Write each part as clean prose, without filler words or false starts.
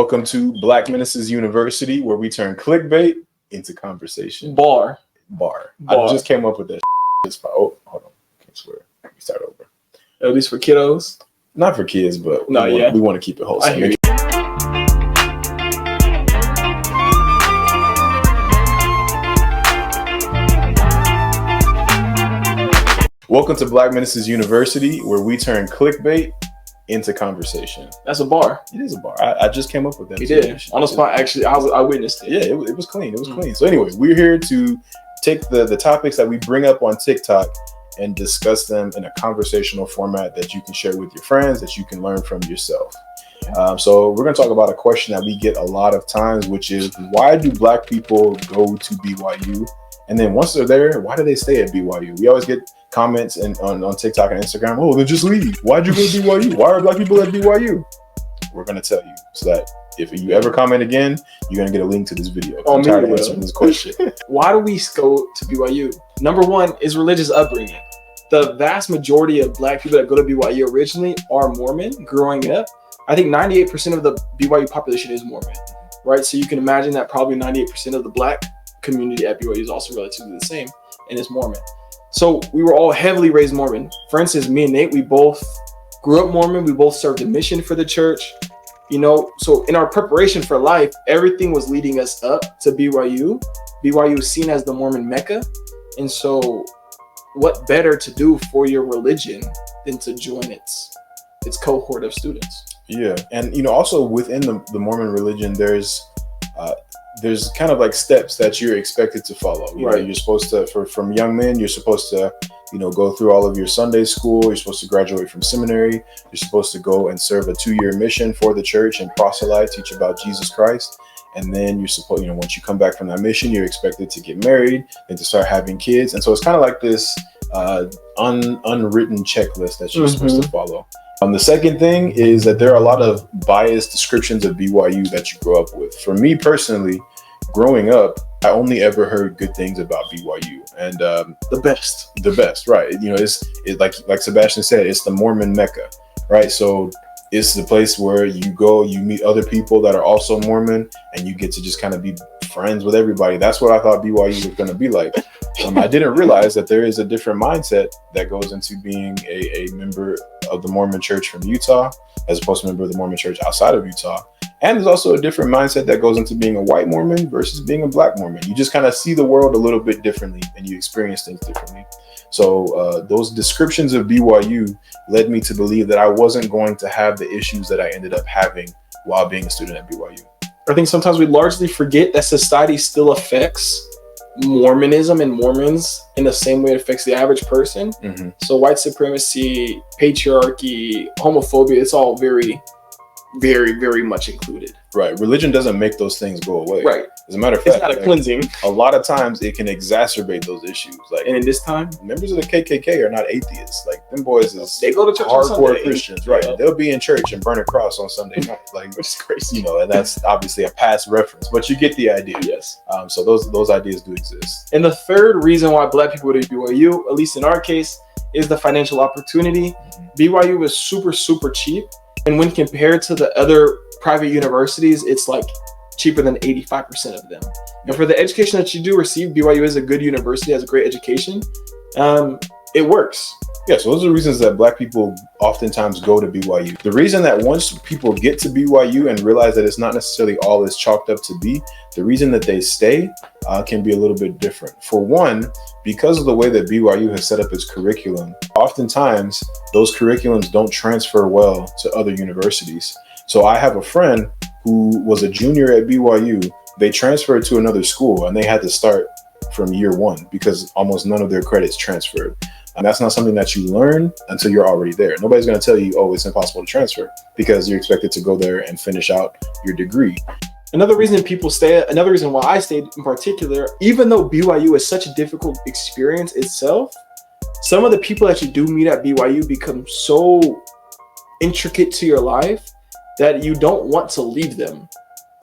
Welcome to Black Menaces University, where we turn clickbait into conversation. Bar. I just came up with that. Oh, hold on. Can't swear. Let me start over. At least for kiddos. Not for kids, but we want to keep it wholesome. I hear you. Welcome to Black Menaces University, where we turn clickbait into conversation. That's a bar. It is a bar. I just came up with that. You did. On the spot, actually, I witnessed it. Yeah, it was clean. It was clean. So anyways, we're here to take the topics that we bring up on TikTok and discuss them in a conversational format that you can share with your friends, that you can learn from yourself. So we're going to talk about a question that we get a lot of times, which is, why do Black people go to BYU? And then once they're there, why do they stay at BYU? We always get comments on TikTok and Instagram, oh, then just leave. Why'd you go to BYU? Why are Black people at BYU? We're going to tell you, so that if you ever comment again, you're going to get a link to this video. I'm tired of answering this question. Why do we go to BYU? Number one is religious upbringing. The vast majority of Black people that go to BYU originally are Mormon growing up. I think 98% of the BYU population is Mormon, right? So you can imagine that probably 98% of the Black community at BYU is also relatively the same, and it's Mormon. So we were all heavily raised Mormon. For instance, me and Nate, we both grew up Mormon. We both served a mission for the church, so in our preparation for life, everything was leading us up to BYU. BYU is seen as the Mormon Mecca. And so what better to do for your religion than to join its cohort of students? Yeah. And, also within the Mormon religion, there's kind of like steps that you're expected to follow. Right. You're supposed to, from young men, you're supposed to, go through all of your Sunday school. You're supposed to graduate from seminary. You're supposed to go and serve a 2-year mission for the church and proselyte, teach about Jesus Christ. And then you're supposed, once you come back from that mission, you're expected to get married and to start having kids. And so it's kind of like this unwritten checklist that you're supposed to follow. The second thing is that there are a lot of biased descriptions of BYU that you grow up with. For me personally, growing up, I only ever heard good things about BYU, and the best, right? It's like Sebastian said, it's the Mormon Mecca, right? So it's the place where you go, you meet other people that are also Mormon, and you get to just kind of be friends with everybody. That's what I thought BYU was going to be like. I didn't realize that there is a different mindset that goes into being a member of the Mormon Church from Utah, as opposed to a member of the Mormon Church outside of Utah. And there's also a different mindset that goes into being a white Mormon versus being a Black Mormon. You just kind of see the world a little bit differently and you experience things differently. So those descriptions of BYU led me to believe that I wasn't going to have the issues that I ended up having while being a student at BYU. I think sometimes we largely forget that society still affects Mormonism and Mormons in the same way it affects the average person. So white supremacy, patriarchy, homophobia, it's all very, very, very much included. Right. Religion doesn't make those things go away. Right. As a matter of fact, it's not a cleansing. A lot of times it can exacerbate those issues. And in this time, members of the KKK are not atheists. Like, them boys they go to church hardcore Christians, right? Yeah. They'll be in church and burn a cross on Sunday night, which is crazy. And that's obviously a past reference, but you get the idea. Yes. So those ideas do exist. And the third reason why Black people go to BYU, at least in our case, is the financial opportunity. BYU is super, super cheap, and when compared to the other private universities, it's like cheaper than 85% of them. And for the education that you do receive, BYU is a good university, has a great education. It works. Yeah, so those are the reasons that Black people oftentimes go to BYU. The reason that once people get to BYU and realize that it's not necessarily all it's chalked up to be, the reason that they stay can be a little bit different. For one, because of the way that BYU has set up its curriculum, oftentimes those curriculums don't transfer well to other universities. So I have a friend who was a junior at BYU. They transferred to another school and they had to start from year one because almost none of their credits transferred. And that's not something that you learn until you're already there. Nobody's going to tell you, oh, it's impossible to transfer, because you're expected to go there and finish out your degree. Another reason why I stayed in particular, even though BYU is such a difficult experience itself, some of the people that you do meet at BYU become so intricate to your life that you don't want to leave them.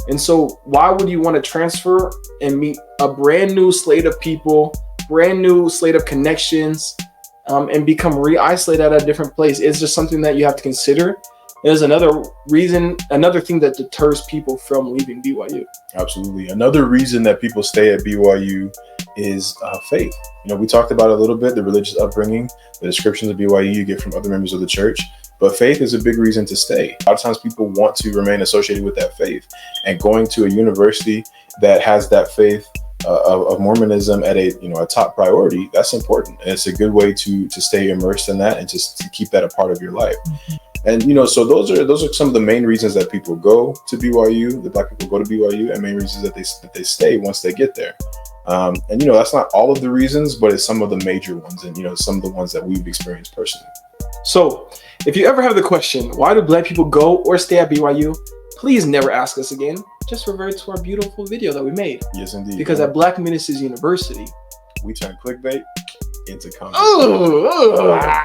And so why would you want to transfer and meet a brand new slate of people, brand new slate of connections, and become re-isolated at a different place? It's just something that you have to consider. There's another reason, another thing that deters people from leaving BYU. Absolutely. Another reason that people stay at BYU is faith. You know, we talked about it a little bit, the religious upbringing, the descriptions of BYU you get from other members of the church, but faith is a big reason to stay. A lot of times people want to remain associated with that faith, and going to a university that has that faith of Mormonism at a top priority, that's important. And it's a good way to stay immersed in that and just to keep that a part of your life. And so those are some of the main reasons that people go to BYU. The Black people go to BYU, and main reasons that they stay once they get there. And that's not all of the reasons, but it's some of the major ones, and some of the ones that we've experienced personally. So, if you ever have the question, why do Black people go or stay at BYU? Please never ask us again. Just revert to our beautiful video that we made. Yes, indeed. Because at Black Menaces University, we turn clickbait into content. Oh.